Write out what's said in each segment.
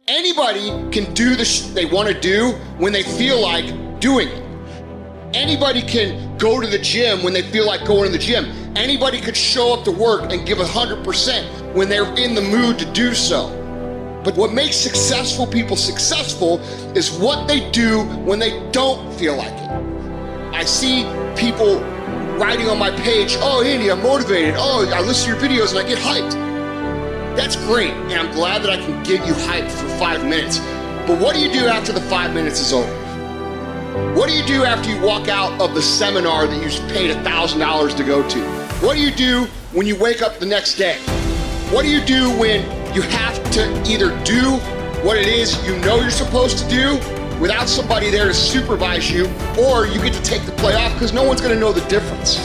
Anybody can do the they want to do when they feel like doing it. Anybody can go to the gym when they feel like going to the gym. Anybody could show up to work and give 100% when they're in the mood to do so. But what makes successful people successful is what they do when they don't feel like it. I see people writing on my page, oh, Andy, I'm motivated. Oh, I listen to your videos and I get hyped. That's great, and I'm glad that I can get you hyped for 5 minutes. But what do you do after the 5 minutes is over? What do you do after you walk out of the seminar that you paid $1,000 to go to? What do you do when you wake up the next day? What do you do when you have to either do what it is you know you're supposed to do without somebody there to supervise you, or you get to take the play off because no one's gonna know the difference?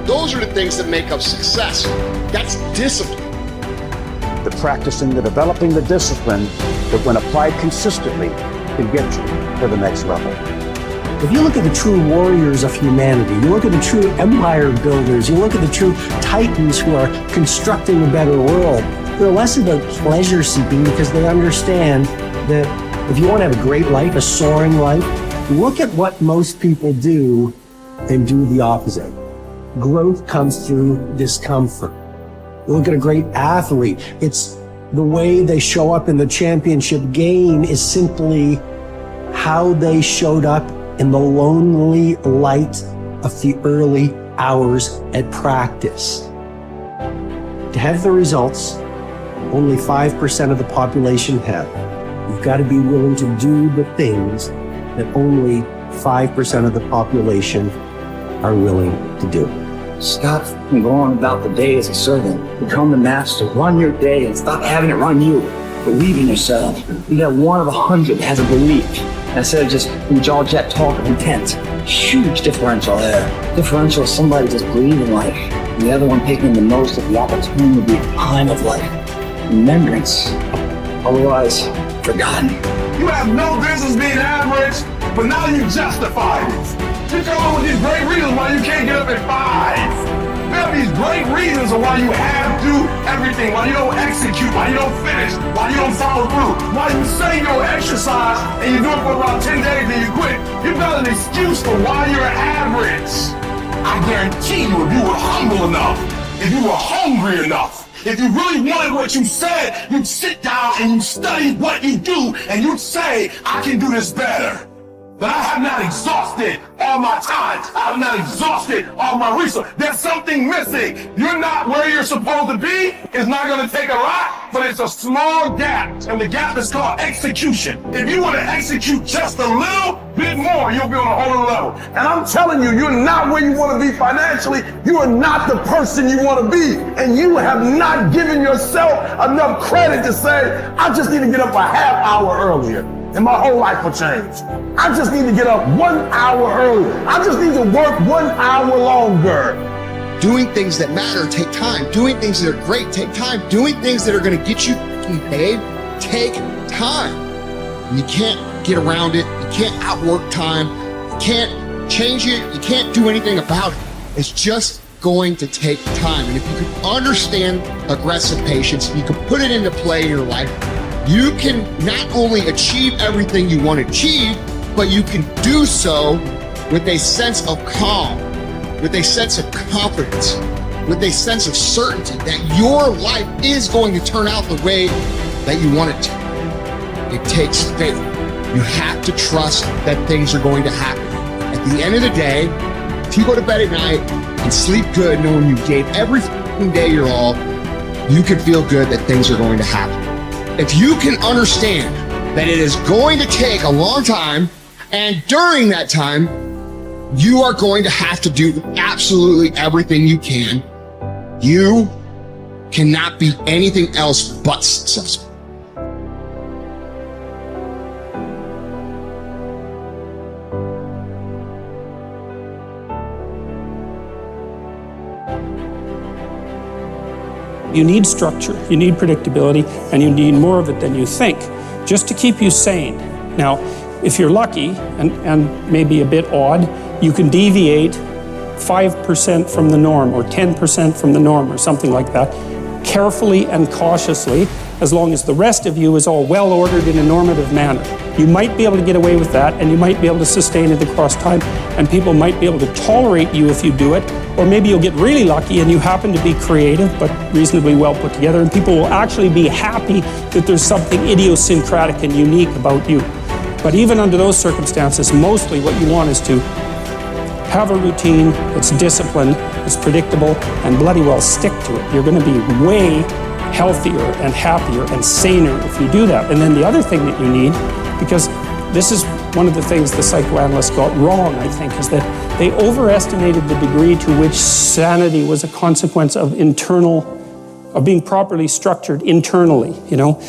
Those are the things that make up success. That's discipline. The practicing, the developing the discipline that when applied consistently can get you to the next level. If you look at the true warriors of humanity, you look at the true empire builders, you look at the true titans who are constructing a better world, they're less about pleasure seeking because they understand that if you want to have a great life, a soaring life, look at what most people do and do the opposite. Growth comes through discomfort. You look at a great athlete, it's the way they show up in the championship game is simply how they showed up in the lonely light of the early hours at practice. To have the results, only 5% of the population have. You've got to be willing to do the things that only 5% of the population are willing to do. Stop going on about the day as a servant. Become the master. Run your day and stop having it run you. Believe in yourself. You got one of 100 that has a belief instead of just jaw jet talk of intent. Huge differential there. Differential is somebody just believing life, and the other one taking the most of the opportunity time of life. Remembrance, otherwise forgotten. You have no business being average, but now you justify it. You come up with these great reasons why you can't get up at 5. There are these great reasons of why you have to do everything, why you don't execute, why you don't finish, why you don't follow through, why you say you'll exercise and you do it for about 10 days and you quit. You've got an excuse for why you're average. I guarantee you, if you were humble enough, if you were hungry enough, if you really wanted what you said, you'd sit down and you'd study what you do and you'd say, I can do this better. But I have not exhausted all my time. I have not exhausted all my resources. There's something missing. You're not where you're supposed to be. It's not going to take a lot, but it's a small gap. And the gap is called execution. If you want to execute just a little bit more, you'll be on a whole other level. And I'm telling you, you're not where you want to be financially. You are not the person you want to be. And you have not given yourself enough credit to say, I just need to get up a half hour earlier, and my whole life will change. I just need to get up 1 hour earlier. I just need to work 1 hour longer. Doing things that matter take time. Doing things that are great take time. Doing things that are going to get you paid take time. And you can't get around it. You can't outwork time. You can't change it. You can't do anything about it. It's just going to take time. And if you can understand aggressive patience, you can put it into play in your life, you can not only achieve everything you want to achieve, but you can do so with a sense of calm, with a sense of confidence, with a sense of certainty that your life is going to turn out the way that you want it to. It takes faith. You have to trust that things are going to happen. At the end of the day, if you go to bed at night and sleep good knowing you gave every day your all, you can feel good that things are going to happen. If you can understand that it is going to take a long time, and during that time, you are going to have to do absolutely everything you can, you cannot be anything else but successful. You need structure, you need predictability, and you need more of it than you think, just to keep you sane. Now, if you're lucky, and maybe a bit odd, you can deviate 5% from the norm, or 10% from the norm, or something like that, carefully and cautiously, as long as the rest of you is all well ordered in a normative manner. You might be able to get away with that, and you might be able to sustain it across time, and people might be able to tolerate you if you do it, or maybe you'll get really lucky and you happen to be creative but reasonably well put together, and people will actually be happy that there's something idiosyncratic and unique about you. But even under those circumstances, mostly what you want is to have a routine that's disciplined, that's predictable, and bloody well stick to it. You're going to be way healthier and happier and saner if you do that. And then the other thing that you need, because this is one of the things the psychoanalysts got wrong, I think, is that they overestimated the degree to which sanity was a consequence of being properly structured internally, you know?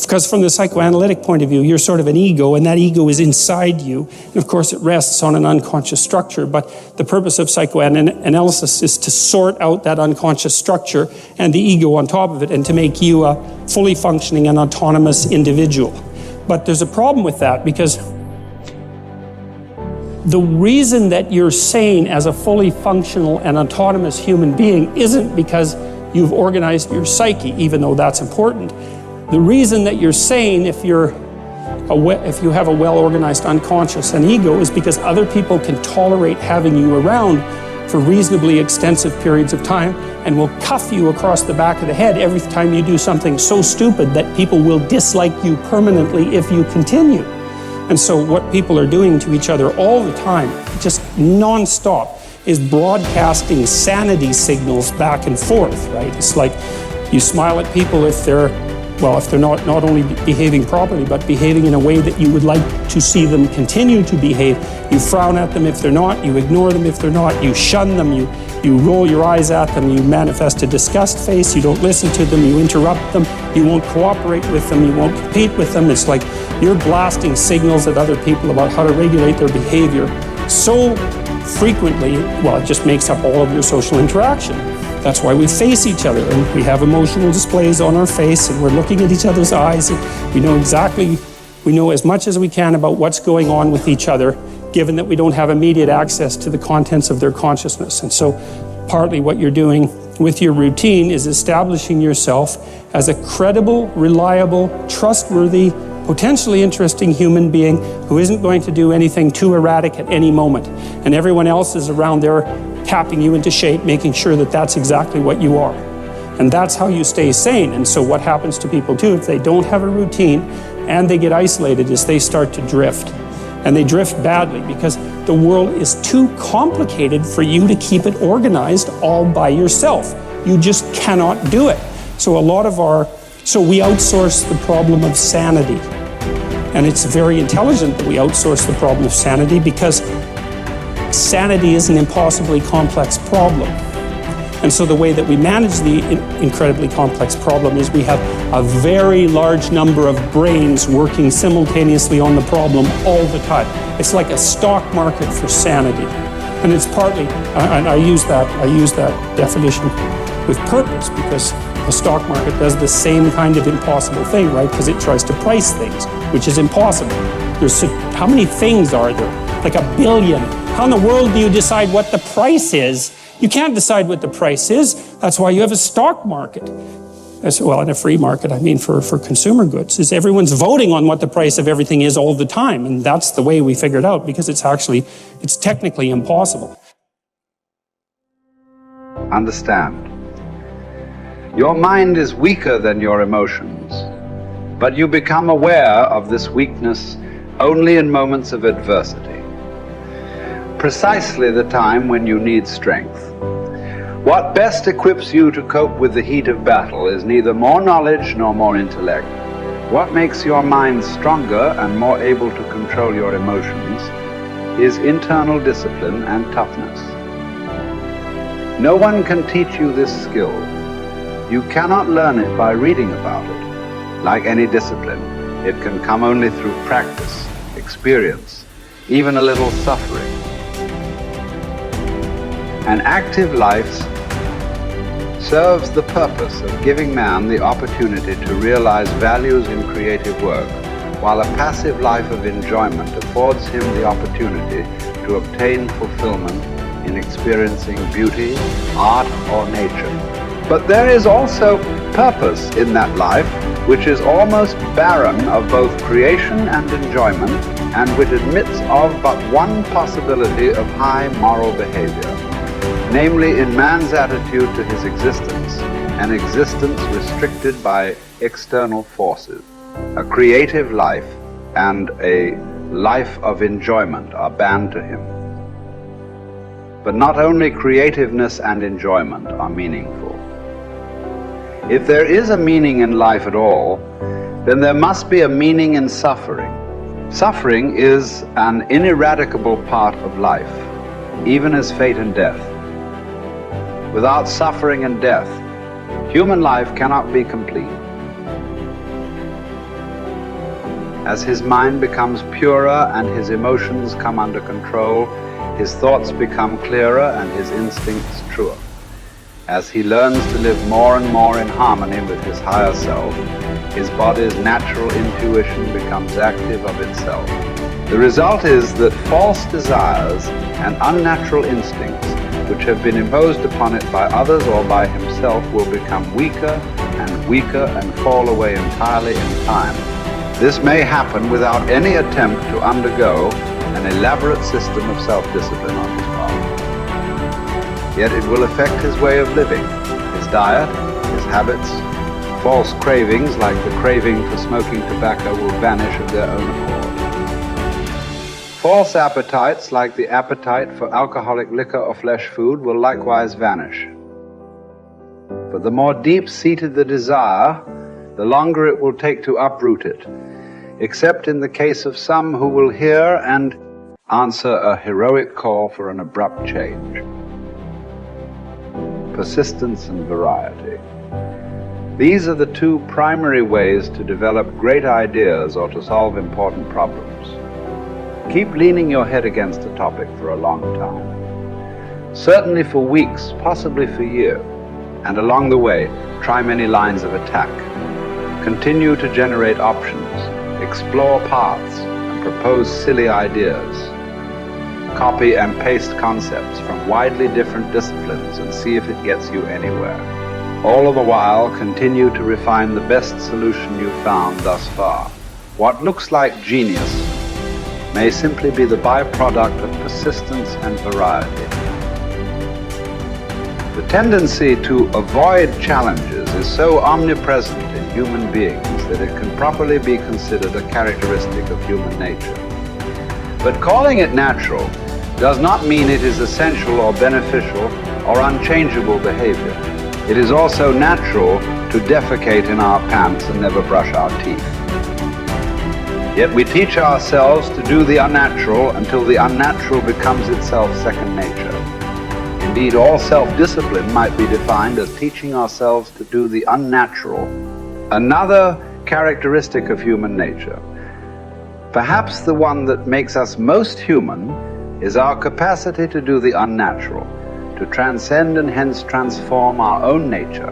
Because from the psychoanalytic point of view, you're sort of an ego, and that ego is inside you. And of course, it rests on an unconscious structure. But the purpose of psychoanalysis is to sort out that unconscious structure and the ego on top of it, and to make you a fully functioning and autonomous individual. But there's a problem with that, because the reason that you're sane as a fully functional and autonomous human being isn't because you've organized your psyche, even though that's important. The reason that you're sane if you have a well-organized unconscious and ego is because other people can tolerate having you around for reasonably extensive periods of time and will cuff you across the back of the head every time you do something so stupid that people will dislike you permanently if you continue. And so what people are doing to each other all the time, just non-stop, is broadcasting sanity signals back and forth, right? It's like you smile at people if they're not only behaving properly, but behaving in a way that you would like to see them continue to behave. You frown at them if they're not, you ignore them if they're not, you shun them, you roll your eyes at them, you manifest a disgust face, you don't listen to them, you interrupt them, you won't cooperate with them, you won't compete with them. It's like you're blasting signals at other people about how to regulate their behavior so frequently, well, it just makes up all of your social interaction. That's why we face each other, and we have emotional displays on our face, and we're looking at each other's eyes, and we know as much as we can about what's going on with each other, given that we don't have immediate access to the contents of their consciousness. And so partly what you're doing with your routine is establishing yourself as a credible, reliable, trustworthy, potentially interesting human being who isn't going to do anything too erratic at any moment. And everyone else is around there tapping you into shape, making sure that that's exactly what you are. And that's how you stay sane. And so what happens to people too, if they don't have a routine and they get isolated, is they start to drift. And they drift badly because the world is too complicated for you to keep it organized all by yourself. You just cannot do it. So we outsource the problem of sanity. And it's very intelligent that we outsource the problem of sanity, because sanity is an impossibly complex problem. And so the way that we manage the incredibly complex problem is we have a very large number of brains working simultaneously on the problem all the time. It's like a stock market for sanity. And it's partly, and I use that definition with purpose, because the stock market does the same kind of impossible thing, right? Because it tries to price things, which is impossible. How many things are there? Like 1 billion. How in the world do you decide what the price is? You can't decide what the price is. That's why you have a stock market. Well, in a free market, I mean for consumer goods, is everyone's voting on what the price of everything is all the time. And that's the way we figured out, because it's technically impossible. Understand. Your mind is weaker than your emotions, but you become aware of this weakness only in moments of adversity. Precisely the time when you need strength. What best equips you to cope with the heat of battle is neither more knowledge nor more intellect. What makes your mind stronger and more able to control your emotions is internal discipline and toughness. No one can teach you this skill. You cannot learn it by reading about it. Like any discipline, it can come only through practice, experience, even a little suffering. An active life serves the purpose of giving man the opportunity to realize values in creative work, while a passive life of enjoyment affords him the opportunity to obtain fulfillment in experiencing beauty, art, or nature. But there is also purpose in that life which is almost barren of both creation and enjoyment, and which admits of but one possibility of high moral behavior, namely in man's attitude to his existence, an existence restricted by external forces. A creative life and a life of enjoyment are banned to him. But not only creativeness and enjoyment are meaningful. If there is a meaning in life at all, then there must be a meaning in suffering. Suffering is an ineradicable part of life, even as fate and death. Without suffering and death, human life cannot be complete. As his mind becomes purer and his emotions come under control, his thoughts become clearer and his instincts truer. As he learns to live more and more in harmony with his higher self, his body's natural intuition becomes active of itself. The result is that false desires and unnatural instincts, which have been imposed upon it by others or by himself, will become weaker and fall away entirely in time. This may happen without any attempt to undergo an elaborate system of self-discipline on his part. Yet it will affect his way of living, his diet, his habits. False cravings, like the craving for smoking tobacco, will vanish of their own accord. False appetites, like the appetite for alcoholic liquor or flesh food, will likewise vanish. But the more deep-seated the desire, the longer it will take to uproot it, except in the case of some who will hear and answer a heroic call for an abrupt change. Persistence and variety. These are the two primary ways to develop great ideas or to solve important problems. Keep leaning your head against a topic for a long time. Certainly for weeks, possibly for years. And along the way, try many lines of attack. Continue to generate options, explore paths, and propose silly ideas. Copy and paste concepts from widely different disciplines and see if it gets you anywhere. All the while, continue to refine the best solution you've found thus far. What looks like genius may simply be the byproduct of persistence and variety. The tendency to avoid challenges is so omnipresent in human beings that it can properly be considered a characteristic of human nature. But calling it natural does not mean it is essential or beneficial or unchangeable behavior. It is also natural to defecate in our pants and never brush our teeth. Yet we teach ourselves to do the unnatural until the unnatural becomes itself second nature. Indeed, all self-discipline might be defined as teaching ourselves to do the unnatural. Another characteristic of human nature, perhaps the one that makes us most human, is our capacity to do the unnatural, to transcend and hence transform our own nature.